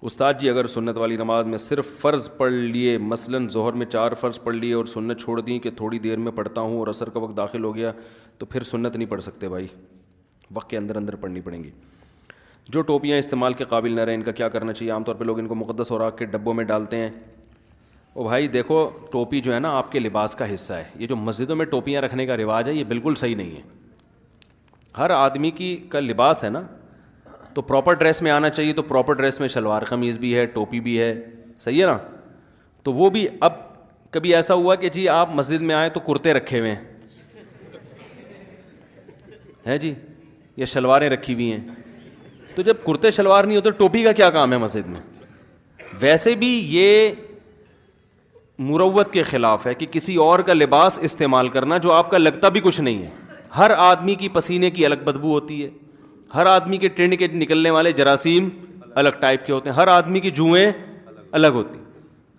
استاد جی اگر سنت والی نماز میں صرف فرض پڑھ لیے، مثلاً ظہر میں 4 فرض پڑھ لیے اور سنت چھوڑ دی کہ تھوڑی دیر میں پڑھتا ہوں اور عصر کا وقت داخل ہو گیا، تو پھر سنت نہیں پڑھ سکتے بھائی، وقت کے اندر اندر پڑھنی پڑیں گی۔ جو ٹوپیاں استعمال کے قابل نہ رہیں ان کا کیا کرنا چاہیے؟ عام طور پہ لوگ ان کو مقدس اوراق کے ڈبوں میں ڈالتے ہیں۔ او بھائی دیکھو، ٹوپی جو ہے نا آپ کے لباس کا حصہ ہے۔ یہ جو مسجدوں میں ٹوپیاں رکھنے کا رواج ہے یہ بالکل صحیح نہیں ہے۔ ہر آدمی کا لباس ہے نا، تو پراپر ڈریس میں آنا چاہیے، تو پراپر ڈریس میں شلوار قمیض بھی ہے، ٹوپی بھی ہے، صحیح ہے نا؟ تو وہ بھی اب کبھی ایسا ہوا کہ جی آپ مسجد میں آئے تو کرتے رکھے ہوئے ہیں جی، یا شلواریں رکھی ہوئی ہیں، تو جب کرتے شلوار نہیں ہوتے ٹوپی کا کیا کام ہے مسجد میں؟ ویسے بھی یہ مروت کے خلاف ہے کہ کسی اور کا لباس استعمال کرنا جو آپ کا لگتا بھی کچھ نہیں ہے۔ ہر آدمی کی پسینے کی الگ بدبو ہوتی ہے، ہر آدمی کے ٹرین کے نکلنے والے جراثیم الگ ٹائپ کے ہوتے ہیں، ہر آدمی کی جوئیں الگ ہوتی ہیں۔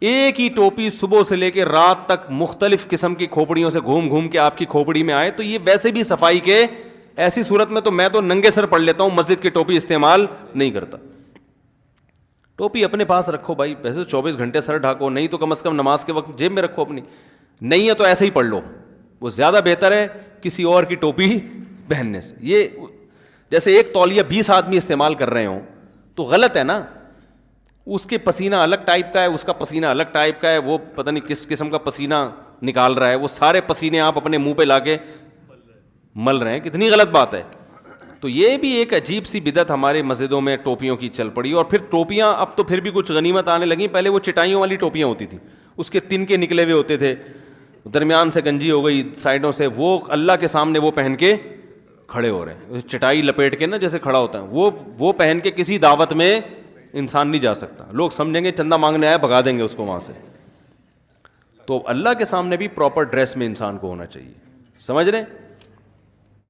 ایک ہی ٹوپی صبح سے لے کے رات تک مختلف قسم کی کھوپڑیوں سے گھوم گھوم کے آپ کی کھوپڑی میں آئے تو یہ ویسے بھی صفائی کے، ایسی صورت میں تو میں تو ننگے سر پڑھ لیتا ہوں، مسجد کی ٹوپی استعمال نہیں کرتا۔ ٹوپی اپنے پاس رکھو بھائی، ویسے 24 گھنٹے سر ڈھاکو، نہیں تو کم از کم نماز کے وقت جیب میں رکھو اپنی، نہیں ہے تو ایسے ہی پڑھ لو، وہ زیادہ بہتر ہے کسی اور کی ٹوپی پہننے سے۔ یہ جیسے ایک تولیہ 20 آدمی استعمال کر رہے ہوں تو غلط ہے نا، اس کے پسینہ الگ ٹائپ کا ہے، اس کا پسینہ الگ ٹائپ کا ہے، وہ پتہ نہیں کس قسم کا پسینہ نکال رہا ہے، وہ سارے پسینے آپ اپنے منہ پہ لا کے مل رہے ہیں، کتنی غلط بات ہے۔ تو یہ بھی ایک عجیب سی بدعت ہمارے مسجدوں میں ٹوپیوں کی چل پڑی، اور پھر ٹوپیاں اب تو پھر بھی کچھ غنیمت آنے لگیں، پہلے وہ چٹائیوں والی ٹوپیاں ہوتی تھیں، اس کے تن کے نکلے ہوئے ہوتے تھے، درمیان سے گنجی ہو گئی، سائڈوں سے، وہ اللہ کے سامنے وہ پہن کے کھڑے ہو رہے ہیں، چٹائی لپیٹ کے نا جیسے کھڑا ہوتا ہے، وہ پہن کے کسی دعوت میں انسان نہیں جا سکتا، لوگ سمجھیں گے چندہ مانگنے آیا، بھگا دیں گے اس کو وہاں سے۔ تو اللہ کے سامنے بھی پراپر ڈریس میں انسان کو ہونا چاہیے، سمجھ رہے ہیں؟